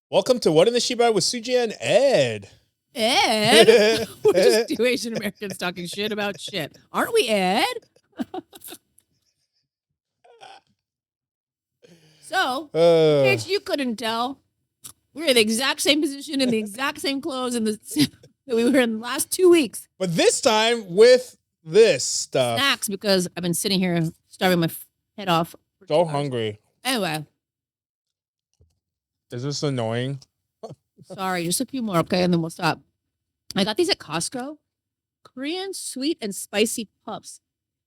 Welcome to What in the Shibal with Soogia and Ed. Ed? We're just two Asian Americans talking shit about shit. Aren't we, Ed? So, in case you couldn't tell, we're in the exact same position in the exact same clothes that we were in the last 2 weeks. But this time with this stuff. Snacks, because I've been sitting here starving my head off. So hungry. Anyway. Is this annoying? Sorry, just a few more, okay? And then we'll stop. I got these at Costco. Korean sweet and spicy puffs.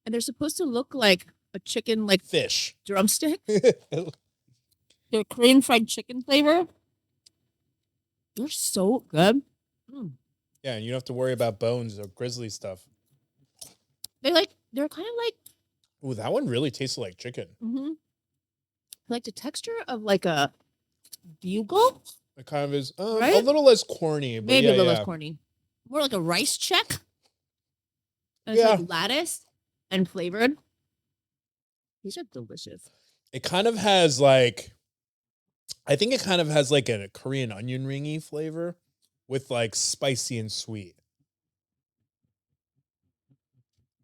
And they're supposed to look like a chicken, like fish drumstick. They're Korean fried chicken flavor. They're so good. Mm. Yeah, and you don't have to worry about bones or grizzly stuff. They're kind of like. Ooh, that one really tasted like chicken. Mm-hmm. Like the texture of like a bugle. It kind of is right? A little less corny. But Maybe a little less corny. More like a rice check. And it's like lattice and flavored. These are delicious. It kind of has like, I think it kind of has like a Korean onion ringy flavor with like spicy and sweet.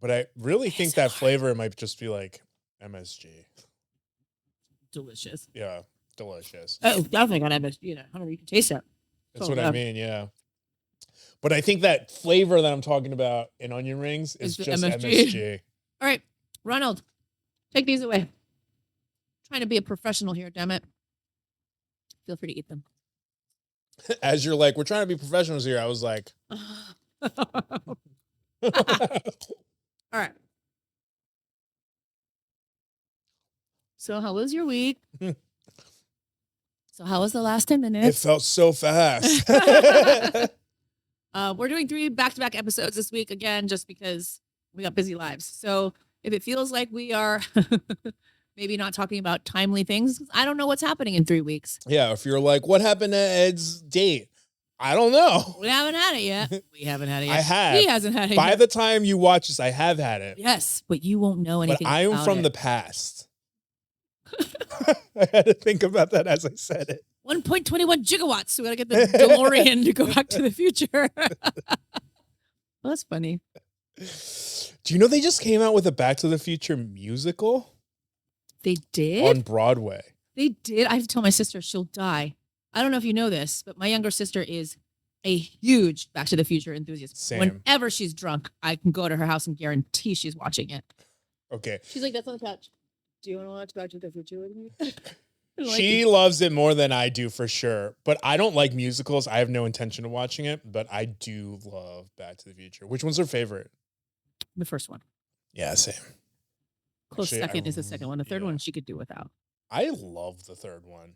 But I really think that flavor might just be like MSG. Delicious. Yeah, delicious. Oh, definitely got MSG. I don't know if you can taste that. That's what I mean, yeah. But I think that flavor that I'm talking about in onion rings is just MSG. All right, Ronald, take these away. I'm trying to be a professional here, damn it. Feel free to eat them. As you're like, we're trying to be professionals here, I was like. All right. So how was your week? So how was the last 10 minutes? It felt so fast. We're doing 3 back-to-back episodes this week, again, just because we got busy lives. So if it feels like we are maybe not talking about timely things, I don't know what's happening in 3 weeks. Yeah, if you're like, what happened to Ed's date? I don't know. We haven't had it yet. We haven't had it yet. I have. He hasn't had it By yet. the time you watch this, I have had it. Yes, but you won't know anything But I am from the past. I had to think about that as I said it. 1.21 gigawatts. So we got to get the DeLorean to go back to the future. Well, that's funny. Do you know they just came out with a Back to the Future musical? They did? On Broadway. They did. I have to tell my sister she'll die. I don't know if you know this, but my younger sister is a huge Back to the Future enthusiast. Same. Whenever she's drunk, I can go to her house and guarantee she's watching it. Okay. She's like, that's on the couch. Do you want to watch Back to the Future with me? She loves it more than I do for sure. But I don't like musicals. I have no intention of watching it, but I do love Back to the Future. Which one's her favorite? The first one. Yeah, same. Close second is the second one. The third one she could do without. I love the third one.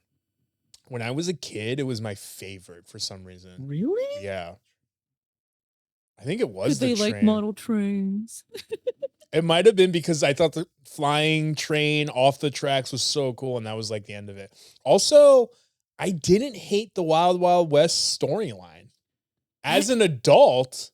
When I was a kid, it was my favorite for some reason. Really? Yeah. I think it was the train. Like model trains. It might have been because I thought the flying train off the tracks was so cool, and that was like the end of it. Also, I didn't hate the Wild Wild West storyline. As an adult,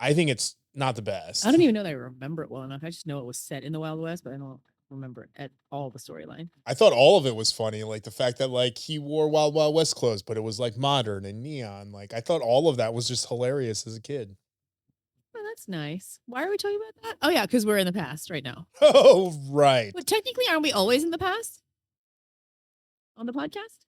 I think it's not the best. I don't even know that I remember it well enough. I just know it was set in the Wild West, but I don't remember at all the storyline. I thought all of it was funny, like the fact that like he wore Wild Wild West clothes, but it was like modern and neon. Like I thought all of that was just hilarious as a kid. Oh, that's nice. Why are we talking about that? Oh yeah, because we're in the past right now. Oh right. But technically, aren't we always in the past on the podcast?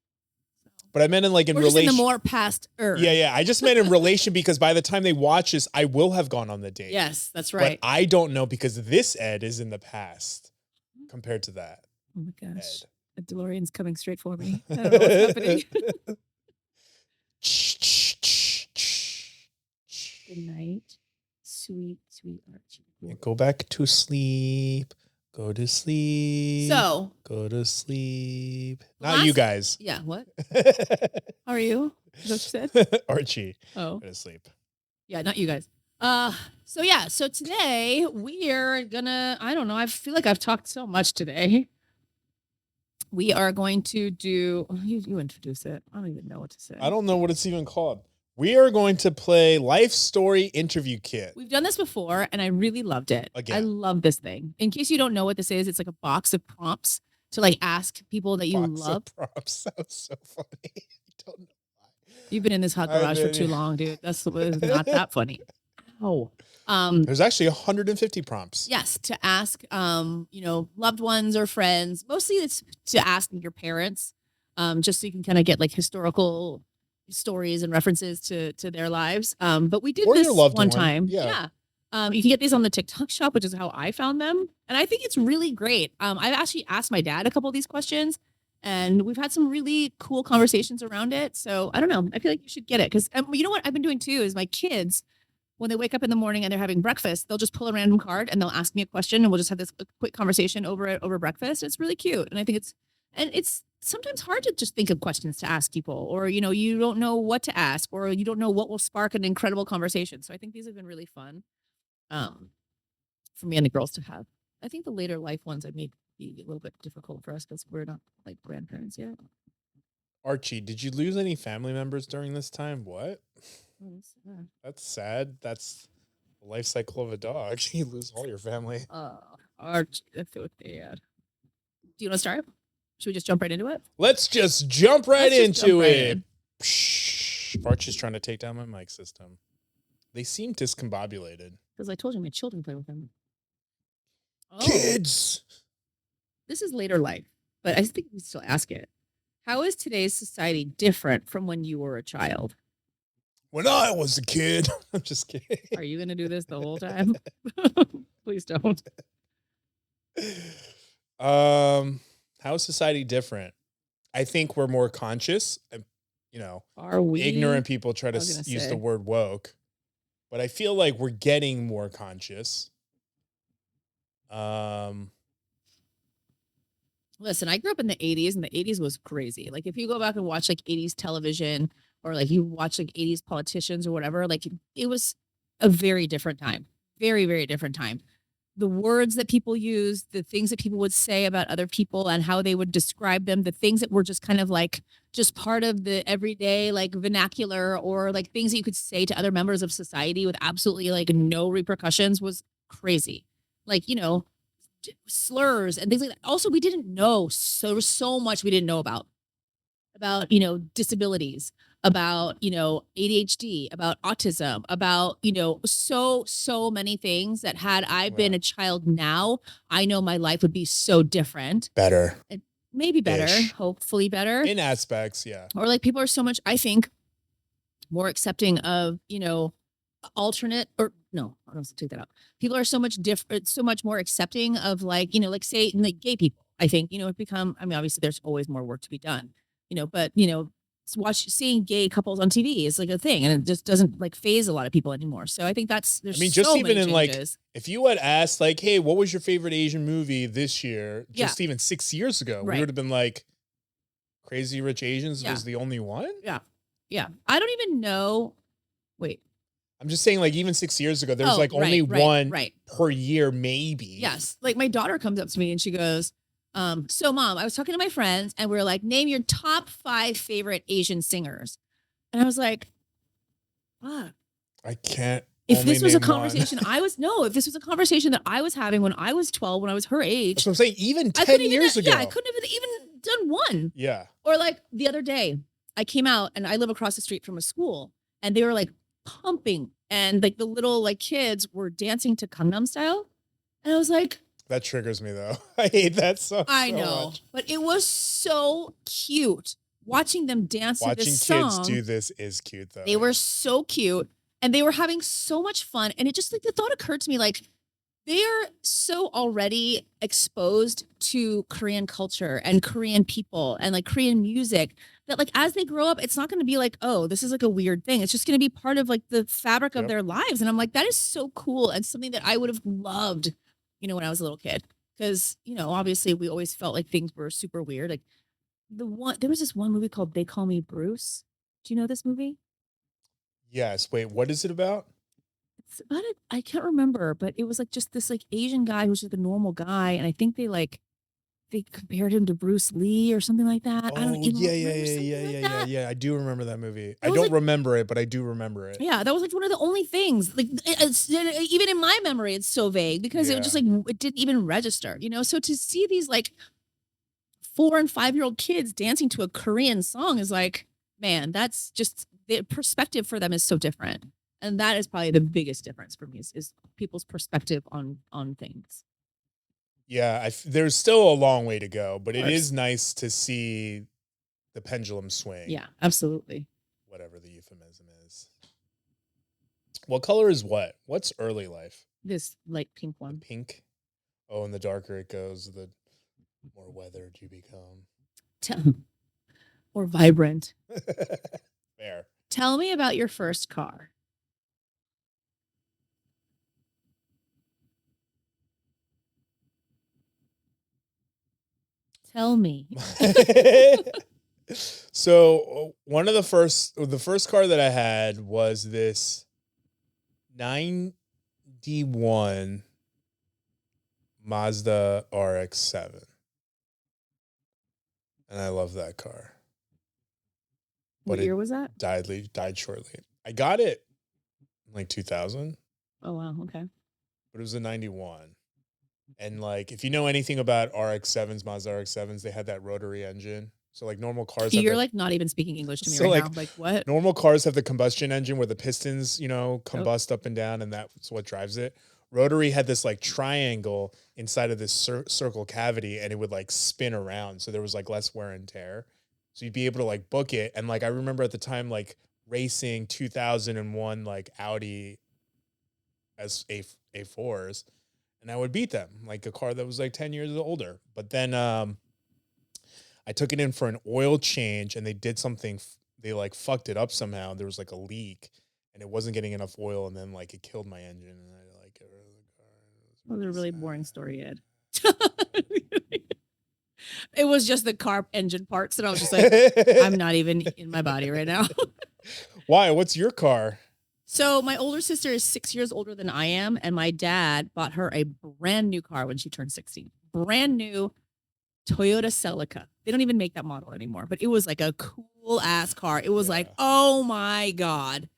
But I meant in like in relation. We're just in the more past era. Yeah. I just meant in relation because by the time they watch this, I will have gone on the date. Yes, that's right. But I don't know because this Ed is in the past compared to that. Oh my gosh. The DeLorean's coming straight for me. I don't know what's happening. Good night. Sweet Archie. Yeah, go back to sleep. Go to sleep. So. Go to sleep. Not you guys. Yeah, what? How are you? Is that what you said? Archie. Oh. Go to sleep. Yeah, not you guys. So today we are gonna, I don't know, I feel like I've talked so much today. We are going to do, you introduce it. I don't even know what to say. I don't know what it's even called. We are going to play Life Story Interview Kit. We've done this before, and I really loved it. Again. I love this thing. In case you don't know what this is, it's like a box of prompts to like ask people that you love. Box of prompts. That was so funny. You've been in this hot garage for too long, dude. That's not that funny. Oh. There's actually 150 prompts. Yes, to ask, loved ones or friends. Mostly it's to ask your parents, just so you can kind of get like historical stories and references to their lives. But we did Or this your loved one time. Yeah. You can get these on the TikTok shop, which is how I found them. And I think it's really great. I've actually asked my dad a couple of these questions, and we've had some really cool conversations around it. So I don't know. I feel like you should get it. Because you know what I've been doing too is my kids, when they wake up in the morning and they're having breakfast, they'll just pull a random card and they'll ask me a question, and we'll just have this quick conversation over breakfast. It's really cute. And I think it's sometimes hard to just think of questions to ask people, or, you don't know what to ask, or you don't know what will spark an incredible conversation. So I think these have been really fun. For me and the girls to have. I think the later life ones I may be a little bit difficult for us because we're not like grandparents yet. Archie, did you lose any family members during this time? What? That's sad. That's the life cycle of a dog. You lose all your family. Archie, that's what they had. Do you want to start? Should we just jump right into it? Let's just jump right into it. Archie's trying to take down my mic system. They seem discombobulated. Because I told you my children play with them. Kids! This is later life, but I think we still ask it. How is today's society different from when you were a child? When I was a kid. I'm just kidding. Are you going to do this the whole time? Please don't. How is society different? I think we're more conscious. Are we? Ignorant people try to use the word woke. But I feel like we're getting more conscious. Listen, I grew up in the 80s, and the 80s was crazy. Like, if you go back and watch, like, 80s television, or, like, you watch, like, 80s politicians or whatever, like, it was a very different time. Very, very different time. The words that people used, the things that people would say about other people and how they would describe them, the things that were just kind of like just part of the everyday like vernacular, or like things that you could say to other members of society with absolutely like no repercussions, was crazy. Like, slurs and things like that. Also, we didn't know so much we didn't know about disabilities, about, ADHD, about autism, about, so many things that had I been a child now, I know my life would be so different. Better. Maybe better, hopefully better. In aspects, yeah. Or like people are so much, I think, more accepting of, alternate, or no, I don't take that out. People are so much different, so much more accepting of like, like say like gay people. I think, it become, I mean, obviously there's always more work to be done, but, seeing gay couples on TV is like a thing, and it just doesn't like phase a lot of people anymore. So I think just so even in changes. Like, if you had asked like, hey, what was your favorite Asian movie this year? Just even 6 years ago, we would have been like, Crazy Rich Asians was the only one. Yeah. Yeah. I don't even know. Wait. I'm just saying, like, even 6 years ago, there was like only one per year, maybe. Yes. Like my daughter comes up to me and she goes, so Mom, I was talking to my friends and we were like, name your top 5 favorite Asian singers. And I was like, fuck. I can't. If this was a conversation if this was a conversation that I was having when I was 12, when I was her age. That's what I'm saying. Even 10 years ago. Yeah, I couldn't have even done one. Yeah. Or like the other day, I came out and I live across the street from a school, and they were like pumping, and like the little like kids were dancing to Gangnam Style. And I was like, that triggers me though. I hate that song. I know, much. But it was so cute watching them dance to this song. Watching kids do this is cute though. They were so cute, and they were having so much fun. And it just like the thought occurred to me, like they are so already exposed to Korean culture and Korean people and like Korean music that like as they grow up, it's not going to be like, oh, this is like a weird thing. It's just going to be part of like the fabric of their lives. And I'm like, that is so cool, and something that I would have loved, when I was a little kid. Because, obviously we always felt like things were super weird. Like there was this one movie called They Call Me Bruce. Do you know this movie? Yes. Wait, what is it about? It's about it. I can't remember, but it was like just this like Asian guy who's just a normal guy. And I think they compared him to Bruce Lee or something like that. Oh, I don't yeah. I do remember that movie. I don't remember it, but I do remember it. Yeah, that was like one of the only things. Like even in my memory, it's so vague because it just like it didn't even register. So to see these like 4- and 5-year-old kids dancing to a Korean song is like, man, the perspective for them is so different. And that is probably the biggest difference for me is people's perspective on things. Yeah, there's still a long way to go, but it course. is nice to see the pendulum swing. Yeah, absolutely. Whatever the euphemism is. What color is what? What's early life? This light pink The one. pink. Oh, and the darker it goes, the more weathered you become. Or vibrant. Fair. Tell me about your first car. Tell me. So one of the first car that I had was this 91 Mazda RX-7. And I love that car. What But year was that? died shortly. I got it in like 2000. Oh, wow. Okay. But it was a 91. And like, if you know anything about RX-7s, Mazda RX-7s, they had that rotary engine. So like normal cars. You're like not even speaking English to me So, right like, now. Like what? Normal cars have the combustion engine where the pistons, combust up and down, and that's what drives it. Rotary had this like triangle inside of this circle cavity, and it would like spin around. So there was like less wear and tear. So you'd be able to like book it. And like, I remember at the time, like racing 2001, like Audi as A4s, and I would beat them, like a car that was like 10 years older. But then I took it in for an oil change, and they did something. They like fucked it up somehow. There was like a leak, and it wasn't getting enough oil, and then like it killed my engine, and I like get rid of the car. That was a really boring story, Ed. It was just the car engine parts, and I was just like, I'm not even in my body right now. Why? What's your car? So my older sister is 6 years older than I am, and my dad bought her a brand new car when she turned 16. Brand new Toyota Celica. They don't even make that model anymore, but it was like a cool ass car. It was like, oh my God.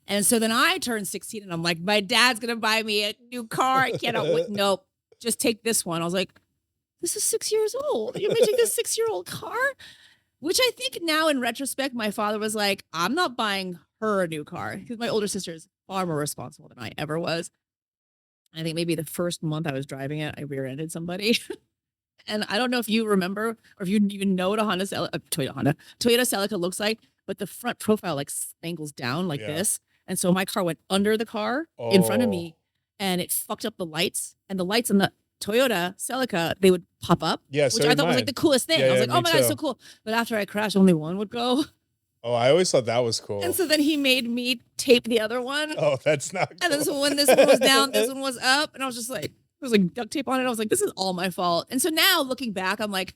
And so then I turned 16 and I'm like, my dad's going to buy me a new car. I cannot wait. Nope. Just take this one. I was like, this is 6 years old. You're going to take this 6-year-old car? Which I think now in retrospect, my father was like, I'm not buying her a new car because my older sister is far more responsible than I ever was. I think maybe the first month I was driving it, I rear-ended somebody. And I don't know if you remember or if you even know what a Toyota Celica looks like, but the front profile like angles down like this. And so my car went under the car in front of me, and it fucked up the lights. And the lights on the Toyota Celica, they would pop up, which I thought was like the coolest thing. I was like, oh my God, it's so cool. But after I crashed, only one would go. Oh, I always thought that was cool. And so then he made me tape the other one. Oh, that's not cool. And then so when this one was down, this one was up. And I was just like, there was like duct tape on it. I was like, this is all my fault. And so now looking back, I'm like,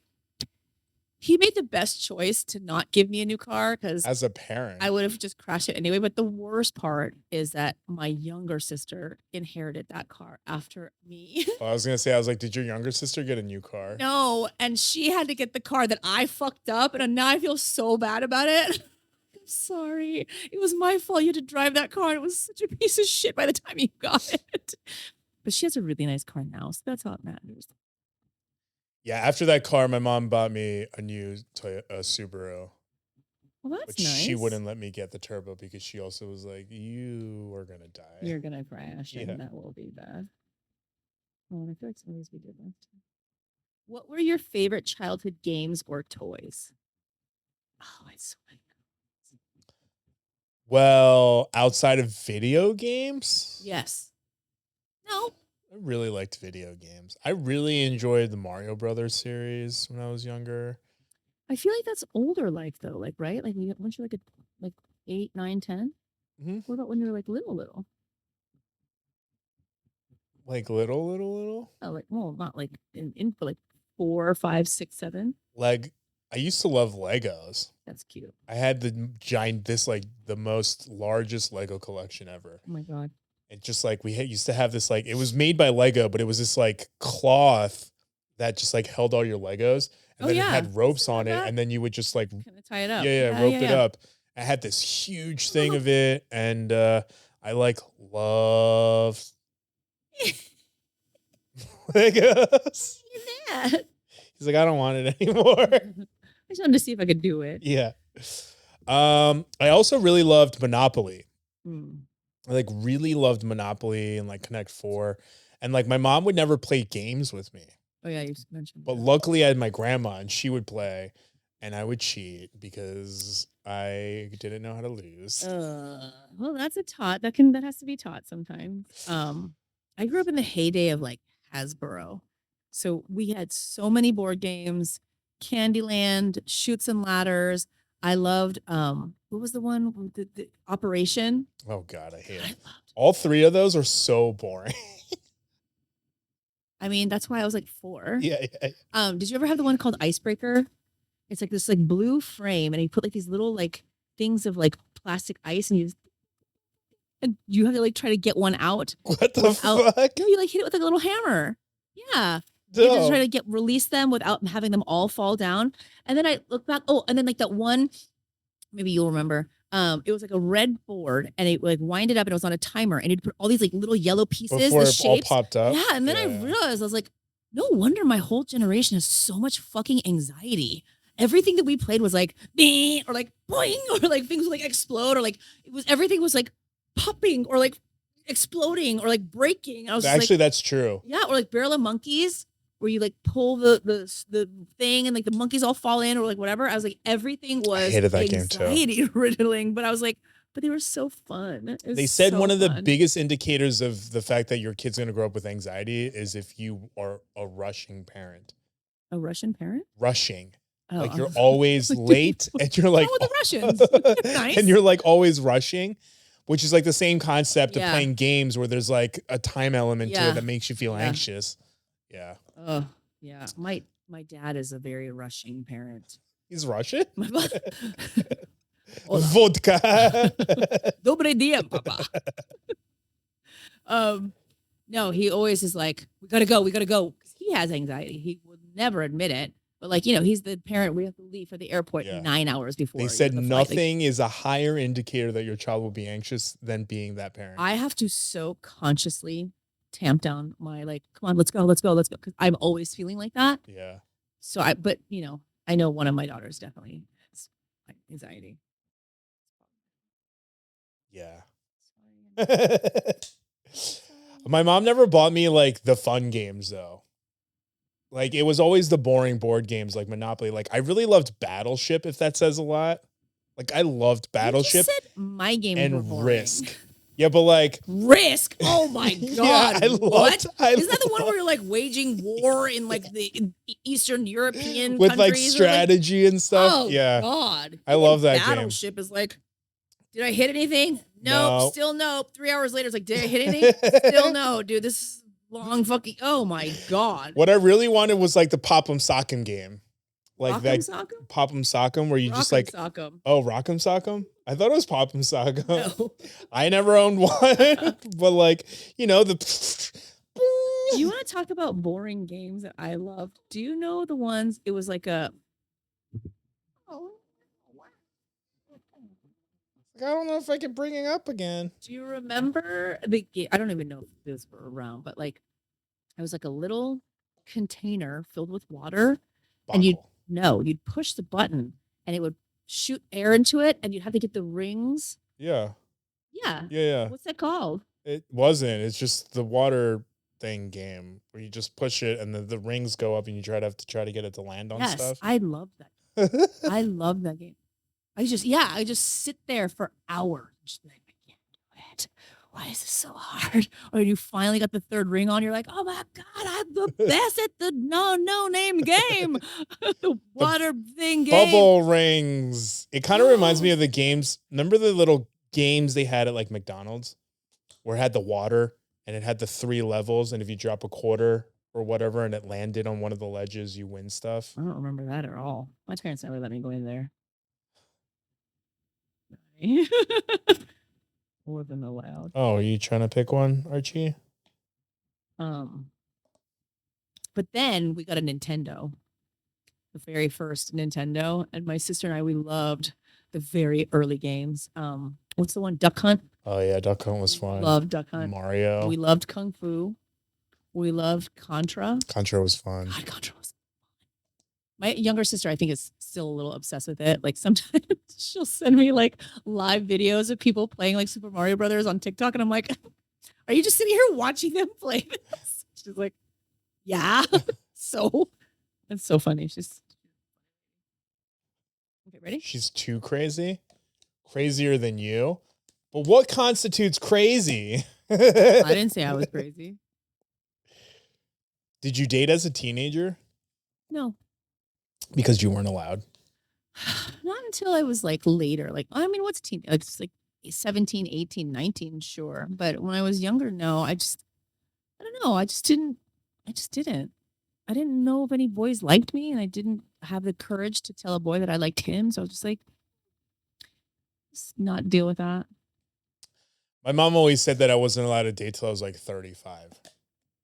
he made the best choice to not give me a new car because as a parent, I would have just crashed it anyway. But the worst part is that my younger sister inherited that car after me. Oh, I was going to say, I was like, did your younger sister get a new car? No. And she had to get the car that I fucked up. And now I feel so bad about it. I'm sorry. It was my fault. You had to drive that car. It was such a piece of shit by the time you got it. But she has a really nice car now, so that's all that matters. Yeah, after that car, my mom bought me a new Subaru. Well, that's which nice. She wouldn't let me get the turbo because she also was like, you are going to die. You're going to crash, and that will be bad. Oh, I feel like some of these we did last time. What were your favorite childhood games or toys? Oh, it's so many. Well, outside of video games? Yes. No. I really liked video games. I really enjoyed the Mario Brothers series when I was younger. I feel like that's older life though, like right? Like once you're like 8, 9, 10. Mm-hmm. What about when you're like little? Like little? Oh, like well, not like in like 4, 5, 6, 7. I used to love Legos. That's cute. I had the most largest Lego collection ever. Oh my God. It just like used to have this like, it was made by Lego, but it was this like cloth that just like held all your Legos, and then it had ropes on it, and then you would just like kind of tie it up. Rope it up. I had this huge thing of it, and I like loved Legos. That. He's like, I don't want it anymore. I just wanted to see if I could do it. Yeah. I also really loved Monopoly. Mm. I like really loved Monopoly and like Connect Four, and like my mom would never play games with me, Oh yeah, you mentioned. but that. luckily I had my grandma and she would play, and I would cheat because I didn't know how to lose. Well, that's a taught that has to be taught sometimes. I grew up in the heyday of like Hasbro, so we had so many board games, Candyland, Shoots and Ladders. I loved what was the one with the Operation? Oh God, I hate I it. loved. All three of those are so boring. I mean, that's why I was like 4. Yeah, yeah. Did you ever have the one called Icebreaker? It's like this like blue frame, and you put like these little like things of like plastic ice, and you have to like try to get one out. What the without, fuck? No, you like hit it with like a little hammer. Yeah. You have to try to release them without having them all fall down. And then I look back. Oh, and then like that one, maybe you'll remember. It was like a red board, and it like winded up, and it was on a timer, and you'd put all these like little yellow pieces, Before the it all shapes. popped up. Yeah, and then I realized I was like, no wonder my whole generation has so much fucking anxiety. Everything that we played was like bing or like boing or like things would like explode or like everything was like popping or like exploding or like breaking. I was Actually, like, that's true. yeah, or like Barrel of Monkeys, where you like pull the thing and like the monkeys all fall in or like whatever. I was like, everything was I hated that game too. anxiety riddling, but I was like, but they were so fun. They said one of the biggest indicators of the fact that your kid's going to grow up with anxiety is if you are a rushing parent. A Russian parent? Rushing. Oh, like you're always late and you're like, oh, the Russians. Nice. And you're like always rushing, which is like the same concept of playing games where there's like a time element to it that makes you feel anxious. Yeah. Oh, yeah. My dad is a very rushing parent. He's Russian? Hola. Vodka. Dobre dia, papa. No, he always is like, we gotta go. He has anxiety. He will never admit it. But like, you know, he's the parent. We have to leave for the airport 9 hours before. They said nothing is a higher indicator that your child will be anxious than being that parent. I have to so consciously tamp down my like, come on, let's go. Because I'm always feeling like that. Yeah. So but you know, I know one of my daughters definitely has anxiety. Yeah. My mom never bought me like the fun games though. Like it was always the boring board games like Monopoly. Like I really loved Battleship, if that says a lot. Like I loved Battleship. You just said my game and Risk. Yeah, but like Risk. Oh my god! Yeah, what? Isn't that the one where you're like waging war in like the Eastern European with like countries strategy and stuff? Oh yeah, god! I love that Battleship is like, did I hit anything? No. Still no. 3 hours later, it's like, did I hit anything? Still no, dude. This is long fucking. Oh my god! What I really wanted was like the Pop'em Sock'em game. Like Rock'em that Sock'em? Pop'em Sock'em where you just like Sock'em. Oh, Rock'em Sock'em? I thought it was Pop'em Sock'em. No. I never owned one, but like, you know, You want to talk about boring games that I loved? Do you know the ones? It was like a. I don't know if I can bring it up again. Do you remember the game? I don't even know if those were around, but like, it was like a little container filled with water, and you'd push the button, and it would shoot air into it, and you'd have to get the rings. Yeah. Yeah. Yeah. What's that called? It wasn't. It's just the water thing game where you just push it and the rings go up and you try to get it to land on stuff. I love that. I love that game. I just sit there for hours. Just like, I can't do it. Why is this so hard? Or you finally got the third ring on. You're like, oh my god, I'm the best at the no name game. The water thing game. Bubble rings. It kind of reminds me of the games. Remember the little games they had at like McDonald's where it had the water and it had the 3 levels, and if you drop a quarter or whatever and it landed on one of the ledges, you win stuff. I don't remember that at all. My parents never let me go in there. Wasn't allowed. Oh, are you trying to pick one, Archie? But then we got a Nintendo, the very first Nintendo, and my sister and I, we loved the very early games. What's the one? Duck Hunt. Oh yeah, Duck Hunt was fun. Loved Duck Hunt. Mario. We loved Kung Fu. We loved Contra. Contra was fun. God, Contra was fun. My younger sister, I think, is still a little obsessed with it. Like sometimes she'll send me like live videos of people playing like Super Mario Brothers on TikTok, and I'm like, "Are you just sitting here watching them play this?" She's like, "Yeah." So it's so funny. She's okay. Ready? She's too crazy, crazier than you. But what constitutes crazy? I didn't say I was crazy. Did you date as a teenager? No. Because you weren't allowed. Not until I was like later. Like, I mean, what's teen? It's like 17, 18, 19, sure. But when I was younger, no, I don't know. I just didn't. I didn't know if any boys liked me, and I didn't have the courage to tell a boy that I liked him. So I was just like, just not deal with that. My mom always said that I wasn't allowed to date till I was like 35.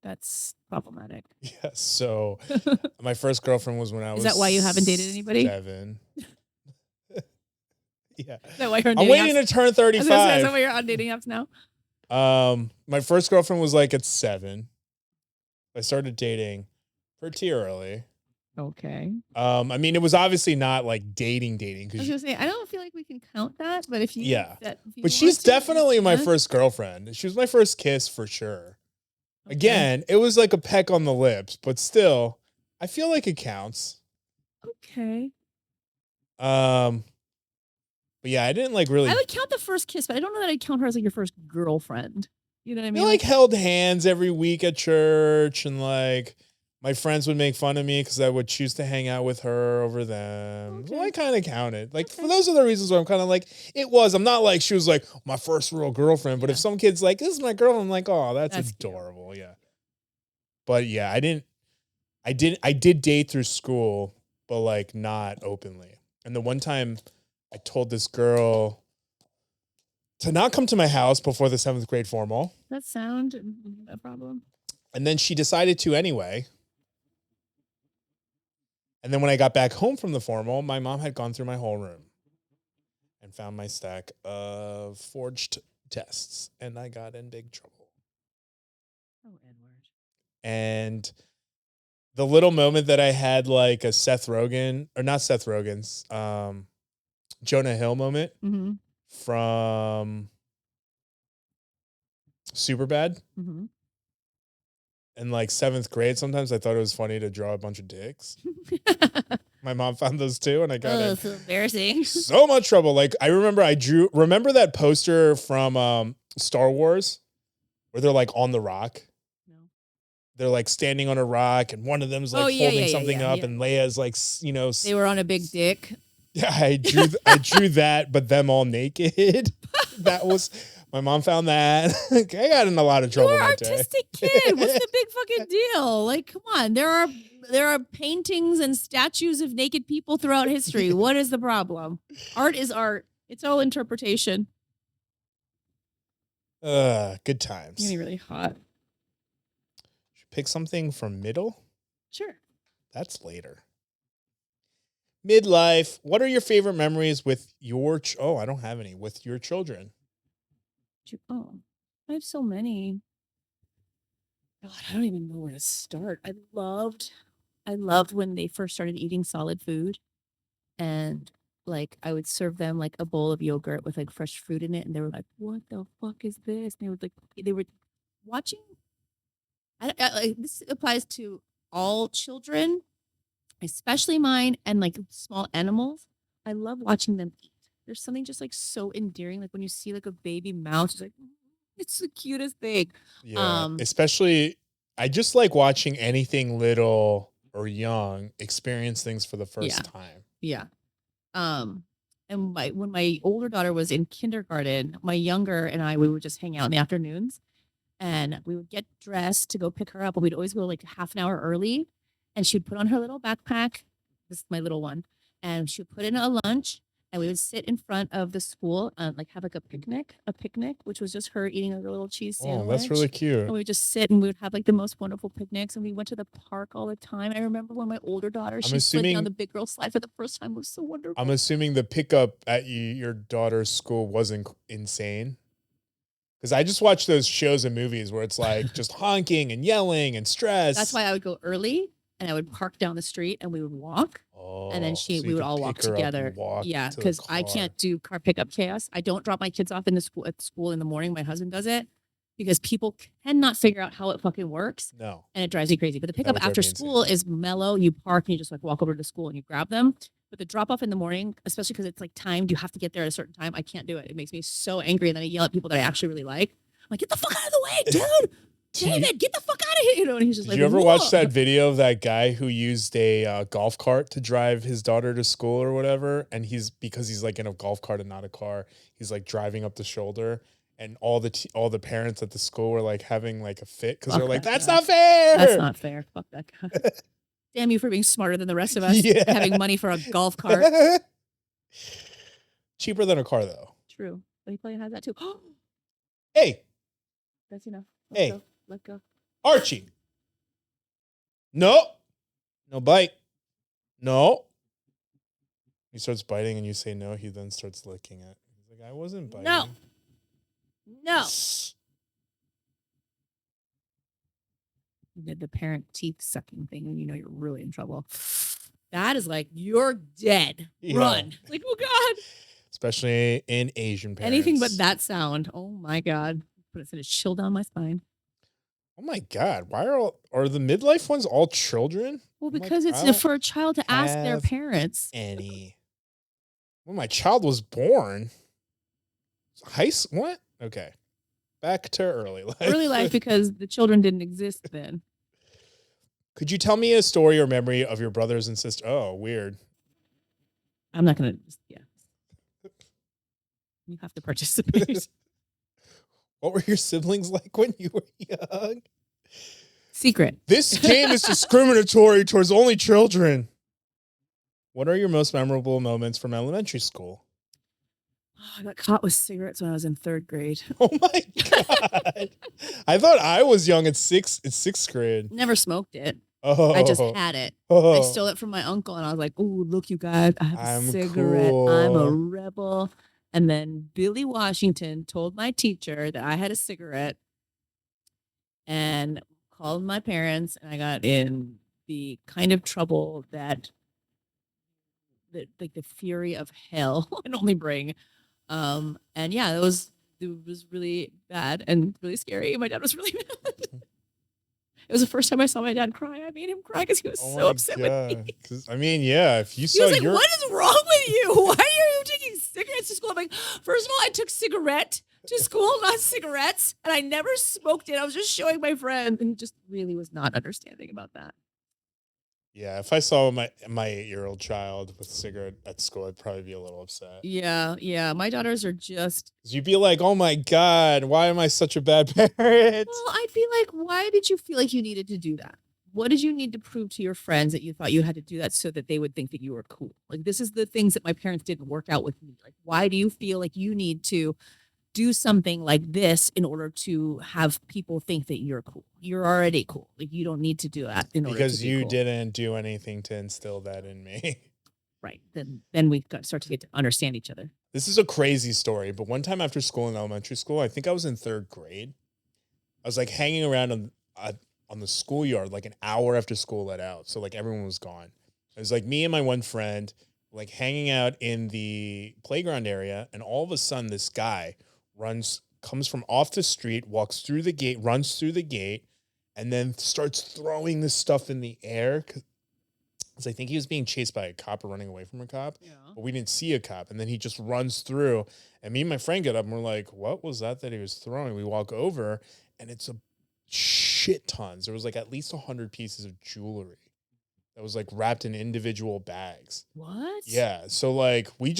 That's problematic. Yeah. So my first girlfriend was when I was. Is that why you haven't dated anybody? 7. Yeah. Is that why you're on I'm dating waiting apps? to turn I was gonna say, 35. is that why you're on dating apps now? My first girlfriend was like at 7. I started dating pretty early. Okay. I mean, it was obviously not like dating I was because gonna say I don't feel like we can count that, but if you yeah, if you but she's want to, definitely my yeah. first girlfriend. She was my first kiss for sure. Okay. Again, it was like a peck on the lips, but still, I feel like it counts. Okay. But yeah, I didn't like really. I would count the first kiss, but I don't know that I'd count her as like your first girlfriend. You know what I mean? We like held hands every week at church, and like my friends would make fun of me because I would choose to hang out with her over them. Okay. Well, I kind of counted. Like Okay. for those are the reasons why I'm kind of like it was. I'm not like she was like my first real girlfriend, but if some kid's like this is my girlfriend, I'm like, oh, that's adorable. Cute. Yeah. But yeah, I did date through school, but like not openly. And the one time I told this girl to not come to my house before the 7th grade formal. That sound a problem? And then she decided to anyway. And then when I got back home from the formal, my mom had gone through my whole room and found my stack of forged tests. And I got in big trouble. Oh, Edward. And the little moment that I had like a Seth Rogen, or not Seth Rogen's, Jonah Hill moment from Superbad. Mm-hmm. In like 7th grade, sometimes I thought it was funny to draw a bunch of dicks. My mom found those too, and I got in so embarrassing. so much trouble. Like I remember remember that poster from Star Wars where they're like on the rock? No. They're like standing on a rock, and one of them's like holding something up, and Leia's like, you know, they were on a big dick. Yeah, I drew that, but them all naked. That was my mom found that. I got in a lot of trouble. You're an that artistic kid. What's the big fucking deal? Like, come on. There are paintings and statues of naked people throughout history. What is the problem? Art is art. It's all interpretation. Good times. It's getting really hot. Should pick something from middle? Sure. That's later. Midlife. What are your favorite memories with your I don't have any with your children. Oh, I have so many. God, I don't even know where to start. I loved when they first started eating solid food, and like I would serve them like a bowl of yogurt with like fresh fruit in it, and they were like, "What the fuck is this?" And they were watching. This applies to all children, especially mine, and like small animals. I love watching them eat. There's something just like so endearing. Like when you see like a baby mouse, it's like, it's the cutest thing. Yeah. Especially, I just like watching anything little or young experience things for the first time. Yeah. And when my older daughter was in kindergarten, my younger and I, we would just hang out in the afternoons, and we would get dressed to go pick her up. But we'd always go like half an hour early, and she would put on her little backpack. This is my little one. And she would put in a lunch, and we would sit in front of the school and like have like a picnic, which was just her eating a little cheese sandwich. Oh, that's really cute. And we would just sit, and we would have like the most wonderful picnics. And we went to the park all the time. I remember when my older daughter, she slid on the big girl slide for the first time. It was so wonderful. I'm assuming the pickup at your daughter's school wasn't insane. Because I just watch those shows and movies where it's like just honking and yelling and stress. That's why I would go early, and I would park down the street, and we would walk. And then so we you would could all walk pick her up and together. walk Yeah, to the because I car. can't do car pickup chaos. I don't drop my kids off at school in the morning. My husband does it because people cannot figure out how it fucking works. No. And it drives me crazy. But the That pickup would drive after me school insane. is mellow. You park and you just like walk over to school and you grab them. But the drop off in the morning, especially because it's like timed, you have to get there at a certain time. I can't do it. It makes me so angry. And then I yell at people that I actually really like. I'm like, get the fuck out of the way, dude. David, get the fuck out of here. You know, and he's just Did like, you ever "Whoa." watch that video of that guy who used a golf cart to drive his daughter to school or whatever? And because he's like in a golf cart and not a car, he's like driving up the shoulder. And all the parents at the school were like having like a fit because they're like, that's not fair. That's not fair. Fuck that guy. Damn you for being smarter than the rest of us. Yeah. Having money for a golf cart. Cheaper than a car though. True. But he probably has that too. Hey, That's enough. Hey. Let go. Archie. No. No bite. No. He starts biting and you say no. He then starts licking it. He's like, I wasn't biting. No. You did the parent teeth sucking thing and you know you're really in trouble. That is like, you're dead. Yeah. Run. Like, oh God. Especially in Asian parents. Anything but that sound. Oh my God. Put it a chill down my spine. Oh my God. Why are the midlife ones all children? Well, I'm because like, it's for a child to ask their have parents. Any. When my child was born. What? Okay. Back to early life. Early life because the children didn't exist then. Could you tell me a story or memory of your brothers and sisters? Oh, weird. I'm not going to, yeah. You have to participate. What were your siblings like when you were young? Secret. This game is discriminatory towards only children. What are your most memorable moments from elementary school? Oh, I got caught with cigarettes when I was in 3rd grade. Oh my God. I thought I was young in sixth grade. Never smoked it. Oh. I just had it. Oh. I stole it from my uncle and I was like, oh, look, you guys, I have a I'm cigarette. cool. I'm a rebel. And then Billy Washington told my teacher that I had a cigarette and called my parents, and I got in the kind of trouble that like the fury of hell can only bring. And yeah, it was really bad and really scary. My dad was really mad. It was the first time I saw my dad cry. I made him cry because he was so upset with me. I mean, yeah, if you He saw was like, what is wrong with you? Why are you taking cigarettes to school? I'm like, first of all, I took cigarette to school, not cigarettes. And I never smoked it. I was just showing my friends. And he just really was not understanding about that. Yeah, if I saw my 8-year-old child with a cigarette at school, I'd probably be a little upset. Yeah. My daughters are just... You'd be like, oh my God, why am I such a bad parent? Well, I'd be like, why did you feel like you needed to do that? What did you need to prove to your friends that you thought you had to do that so that they would think that you were cool? Like, this is the things that my parents didn't work out with me. Like, why do you feel like you need to do something like this in order to have people think that you're cool? You're already cool. Like, you don't need to do that in order because to be you cool. didn't do anything to instill that in me. Right. Then we start to get to understand each other. This is a crazy story, but one time after school in elementary school, I think I was in 3rd grade. I was like hanging around on the schoolyard like an hour after school let out. So like everyone was gone. It was like me and my one friend like hanging out in the playground area, and all of a sudden this guy comes from off the street, walks through the gate, runs through the gate, and then starts throwing this stuff in the air. Because I think he was being chased by a cop or running away from a cop, but we didn't see a cop. And then he just runs through, and me and my friend get up and we're like, what was that he was throwing? We walk over, and it's a shit tons. There was like at least 100 pieces of jewelry that was like wrapped in individual bags. What? Yeah. So like we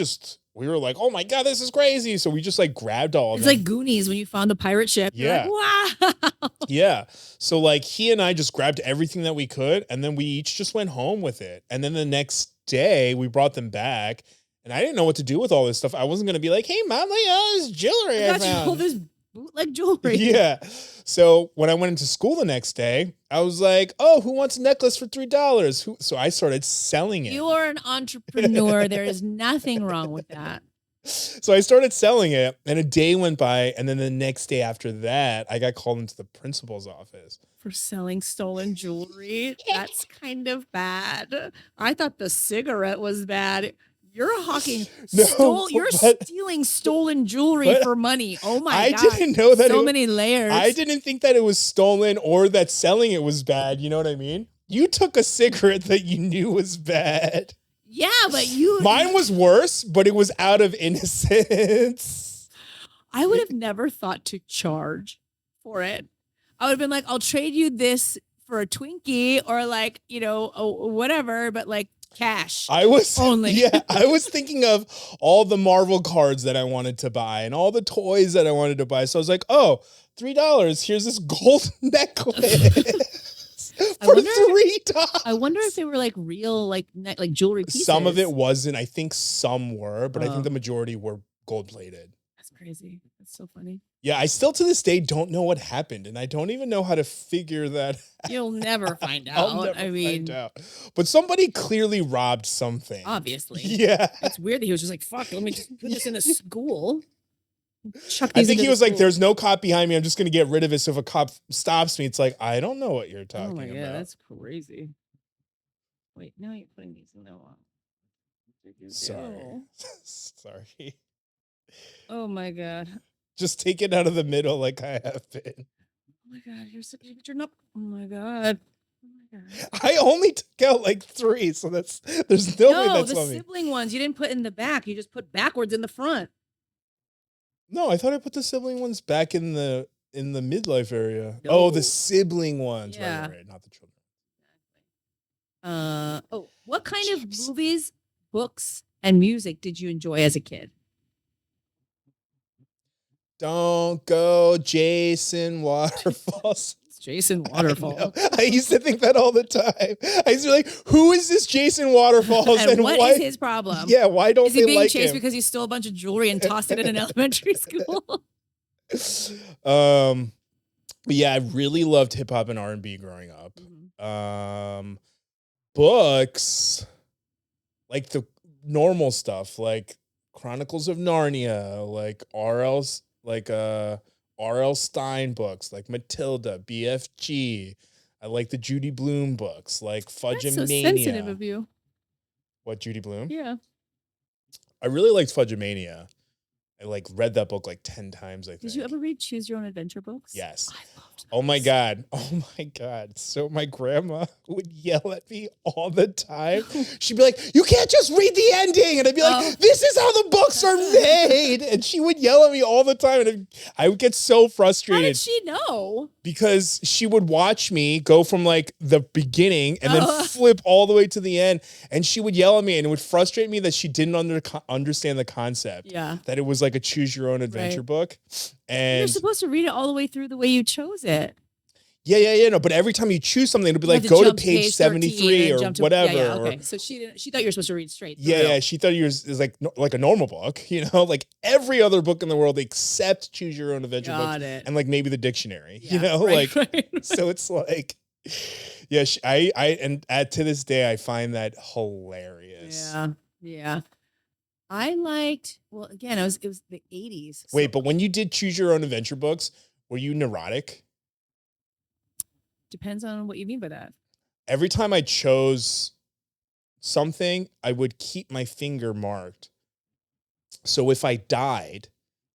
were like, oh my God, this is crazy. So we just like grabbed all of It's them. like Goonies when you found the pirate ship. Yeah. You're like, wow. Yeah. So like he and I just grabbed everything that we could, and then we each just went home with it. And then the next day we brought them back, and I didn't know what to do with all this stuff. I wasn't going to be like, hey mom, look at all this jewelry I got you all found. this bootleg jewelry. Yeah. So when I went into school the next day, I was like, oh, who wants a necklace for $3? So I started selling it. You are an entrepreneur. There is nothing wrong with that. So I started selling it, and a day went by, and then the next day after that, I got called into the principal's office. For selling stolen jewelry? That's kind of bad. I thought the cigarette was bad. You're hawking you're stealing stolen jewelry for money. Oh my God. I didn't know that. So many layers. I didn't think that it was stolen or that selling it was bad. You know what I mean? You took a cigarette that you knew was bad. Yeah, but mine was worse, but it was out of innocence. I would have never thought to charge for it. I would have been like, I'll trade you this for a Twinkie or like, whatever, but like cash. I was only. Yeah, I was thinking of all the Marvel cards that I wanted to buy and all the toys that I wanted to buy. So I was like, oh, $3. Here's this gold necklace. For $3. I wonder if they were like real, like jewelry pieces. Some of it wasn't. I think some were, but I think the majority were gold plated. That's crazy. That's so funny. Yeah, I still to this day don't know what happened, and I don't even know how to figure that out. You'll never find out. I'll never find out. But somebody clearly robbed something. Obviously. Yeah. It's weird that he was just like, fuck, let me just put this in a school. I think he was like, there's no cop behind me. I'm just going to get rid of it. So if a cop stops me, it's like, I don't know what you're talking about. Oh my God, that's crazy. Wait, now you're putting these in the wall. Sorry. Sorry. Oh my God. Just take it out of the middle like I have been. Oh my God, you're up. Oh my God. Oh my God. I only took out like 3, so there's no way that's the sibling ones you didn't put in the back. You just put backwards in the front. No, I thought I put the sibling ones back in the midlife area. No. Oh, the sibling ones. Yeah. Right, not the children. What kind of movies, books, and music did you enjoy as a kid? Don't go Jason Waterfalls. It's Jason Waterfall. I used to think that all the time. I used to be like, who is this Jason Waterfalls? And what is his problem? Yeah, why don't they like him? Is he being chased because he stole a bunch of jewelry and tossed it in an elementary school? But yeah, I really loved hip hop and R&B growing up. Mm-hmm. Books, like the normal stuff, like Chronicles of Narnia, like R.L. Stein books, like Matilda, BFG. I like the Judy Blume books, like Fudge-a-Mania. That's so sensitive of you. What, Judy Blume? Yeah. I really liked Fudge-a-Mania. I read that book 10 times, I think. Did you ever read Choose Your Own Adventure books? Yes. I loved those. Oh my God. Oh my God. So my grandma would yell at me all the time. She'd be like, you can't just read the ending. And I'd be like, this is how the books are made. And she would yell at me all the time. And I would get so frustrated. How did she know? Because she would watch me go from the beginning and then flip all the way to the end. And she would yell at me, and it would frustrate me that she didn't understand the concept. Yeah. That it was like a choose your own adventure book. And you're supposed to read it all the way through the way you chose it. Yeah. No, but every time you choose something, it'll be like, go to page 73 or whatever. Yeah, okay. So she thought you were supposed to read straight. Yeah. She thought yours is like a normal book, like every other book in the world except Choose Your Own Adventure books. And maybe the dictionary, right. So it's like, yeah, to this day, I find that hilarious. Yeah. I liked, again, it was the 80s. Wait, but when you did Choose Your Own Adventure books, were you neurotic? Depends on what you mean by that. Every time I chose something, I would keep my finger marked. So if I died,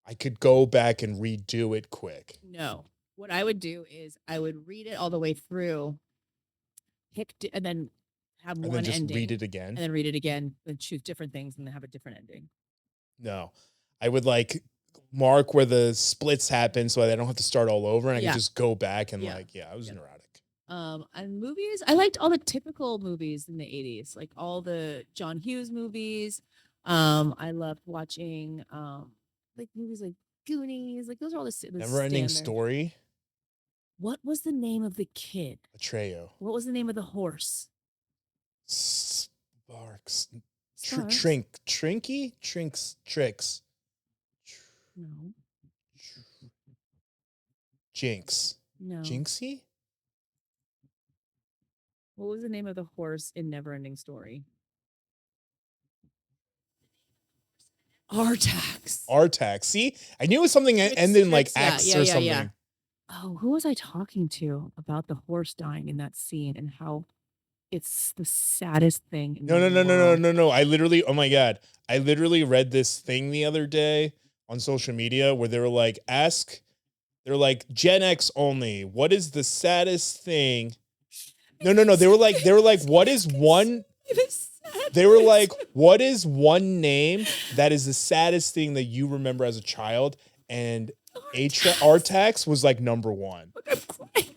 I could go back and redo it quick. No. What I would do is I would read it all the way through, and then have one ending. And then read it again. And then read it again, and choose different things and then have a different ending. No. I would mark where the splits happen so I don't have to start all over, and I can just go back and I was neurotic. And movies, I liked all the typical movies in the 80s, like all the John Hughes movies. I loved watching movies like Goonies, those are all the Never Ending Story. What was the name of the kid? Atreyu. What was the name of the horse? Sparks. Trinky? Tricks. No. Jinx. No. Jinxie? What was the name of the horse in Never Ending Story? Artax. Artax. See, I knew it was something that ended in like X or something. Oh, who was I talking to about the horse dying in that scene and how it's the saddest thing in No. the world. I literally, oh my God. I literally read this thing the other day on social media where they were like, they're like, Gen X only. What is the saddest thing? No. They were like, what is one? They were like, what is one name that is the saddest thing that you remember as a child? And Artax was like number one. Look, I'm crying.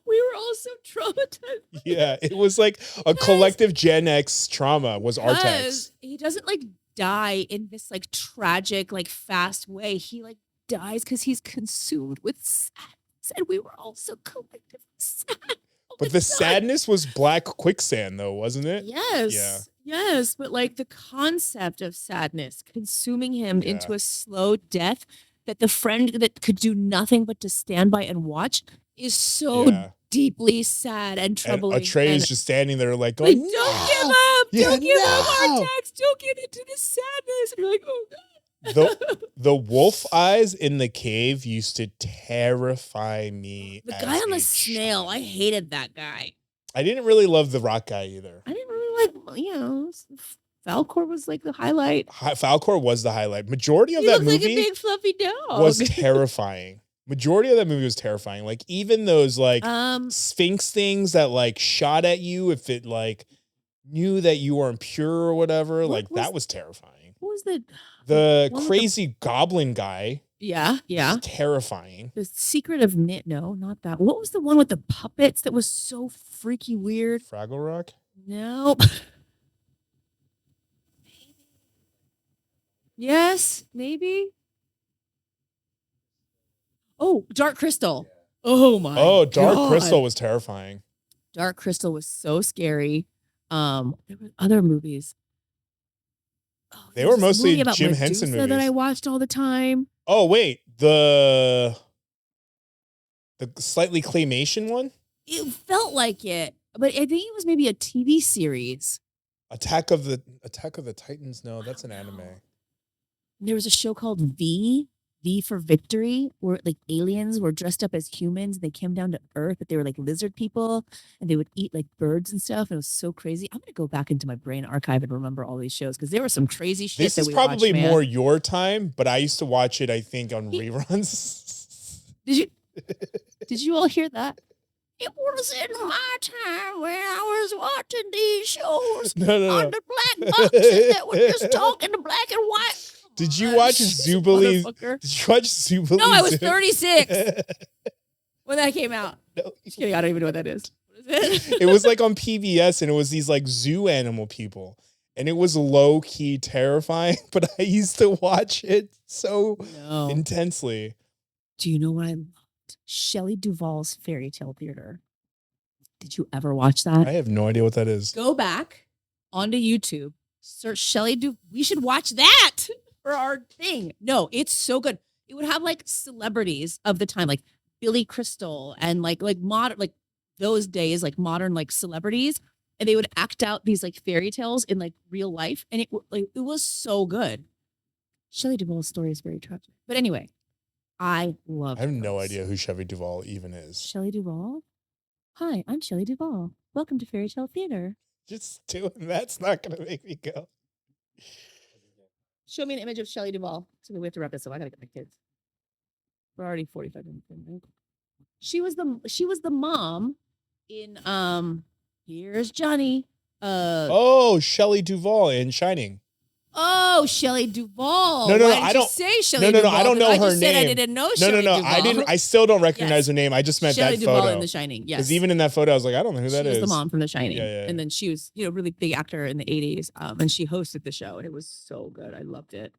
We were all so traumatized. Yeah, it was like a collective Gen X trauma was Artax. He doesn't like die in this like tragic, like fast way. He like dies because he's consumed with sadness. And we were all so collectively sad. But the sadness was black quicksand, though, wasn't it? Yes. Yeah. Yes. But like the concept of sadness consuming him into a slow death that the friend that could do nothing but to stand by and watch is so deeply sad and troubling. And Atreus just standing there like going, don't give up. Don't give up, Artax. Don't get into the sadness. And you're like, oh God. The wolf eyes in the cave used to terrify me. The guy on the snail, I hated that guy. I didn't really love the rock guy either. I didn't really like, Falcor was like the highlight. Falcor was the highlight. Majority of that movie like a big fluffy dog. Was terrifying. Majority of that movie was terrifying. Like even those like Sphinx things that like shot at you if it like knew that you weren't pure or whatever, that was terrifying. What was the crazy goblin guy? Yeah. Terrifying. The Secret of No, not that. What was the one with the puppets that was so freaky weird? Fraggle Rock? No. Yes, maybe. Oh, Dark Crystal. Oh my. Oh, Dark Crystal was terrifying. Dark Crystal was so scary. There were other movies. Oh, they were mostly about Jim Medusa Henson movies that I watched all the time. Oh wait, the slightly claymation one? It felt like it, but I think it was maybe a TV series. Attack of the Titans. No, that's an anime. There was a show called V for Victory, where like aliens were dressed up as humans. They came down to Earth, but they were like lizard people, and they would eat like birds and stuff. And it was so crazy. I'm gonna go back into my brain archive and remember all these shows because there was some crazy shit. This is probably more your time, but I used to watch it. I think on reruns. Did you all hear that? It was in my time when I was watching these shows on the black boxes that were just talking to black and white. Did you watch Zoobilee? Did you watch Zoobilee? No, I was 36 when that came out. No. Just kidding, I don't even know what that is. What is it? It was like on PBS, and it was these like zoo animal people, and it was low key terrifying. But I used to watch it so intensely. Do you know what I loved? Shelley Duvall's Fairy Tale Theater. Did you ever watch that? I have no idea what that is. Go back onto YouTube, search Shelley Duvall. We should watch that for our thing. No, it's so good. It would have like celebrities of the time, like Billy Crystal and like modern, like those days, like modern like celebrities, and they would act out these like fairy tales in like real life, and it was so good. Shelley Duvall's story is very tragic, but anyway, I have no idea who Shelley Duvall even is. Shelley Duvall? Hi, I'm Shelley Duvall. Welcome to Fairy Tale Theater. Just doing that's not going to make me go. Show me an image of Shelley Duvall. So we have to wrap this up. I got to get my kids. We're already 45 minutes in, right? She was the mom in Here's Johnny. Shelley Duvall in Shining. Oh, Shelley Duvall. No, Why I didn't don't you say Shelley Duvall. I don't know her name. I didn't know Shelley Duvall. I didn't. I still don't recognize her name. I just meant Shelley that Duvall photo in The Shining. Yes, because even in that photo, I was like, I don't know who that is. She was the mom from The Shining. Yeah. And then she was, really big actor in the 80s. And she hosted the show, and it was so good. I loved it.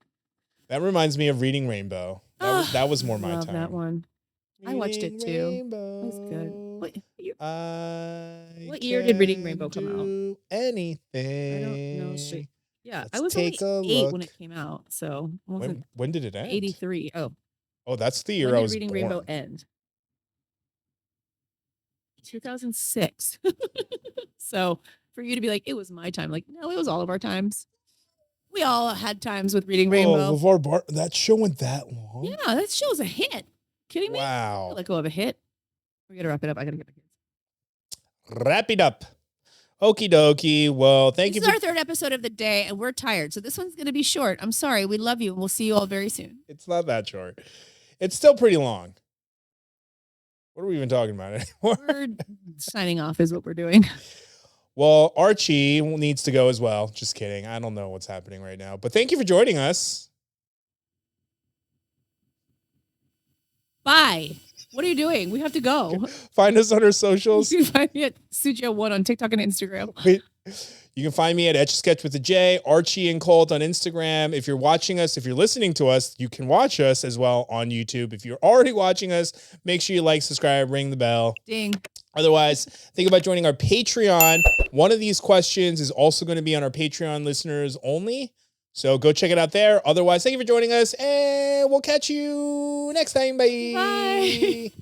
That reminds me of Reading Rainbow. That was more my time. That one. I watched it too. It was good. What year did Reading Rainbow come out? Anything. I don't know. Yeah, I was take only 8 when it came out. So when did it end? 83. Oh, that's the year I was Reading born. Rainbow end? 2006. So for you to be like, it was my time. Like, no, it was all of our times. We all had times with reading Oh, Rainbow. LeVar Bart, that show went that long? Yeah, that show's a hit. Kidding me? Wow. Let go of a hit. We gotta wrap it up. I gotta get the kids. Wrap it up. Okie dokie. Well, thank This you is our third episode of the day, and we're tired. So this one's gonna be short. I'm sorry. We love you, and we'll see you all very soon. It's not that short. It's still pretty long. What are we even talking about anymore? We're signing off is what we're doing. Well, Archie needs to go as well. Just kidding. I don't know what's happening right now. But thank you for joining us. Bye. What are you doing? We have to go. Find us on our socials. You can find me at Soogia1 on TikTok and Instagram. You can find me at Etch a Sketch with a J, Archie and Colt on Instagram. If you're watching us, if you're listening to us, you can watch us as well on YouTube. If you're already watching us, make sure you like, subscribe, ring the bell. Ding. Otherwise, think about joining our Patreon. One of these questions is also going to be on our Patreon listeners only. So go check it out there. Otherwise, thank you for joining us, and we'll catch you next time. Bye. Bye.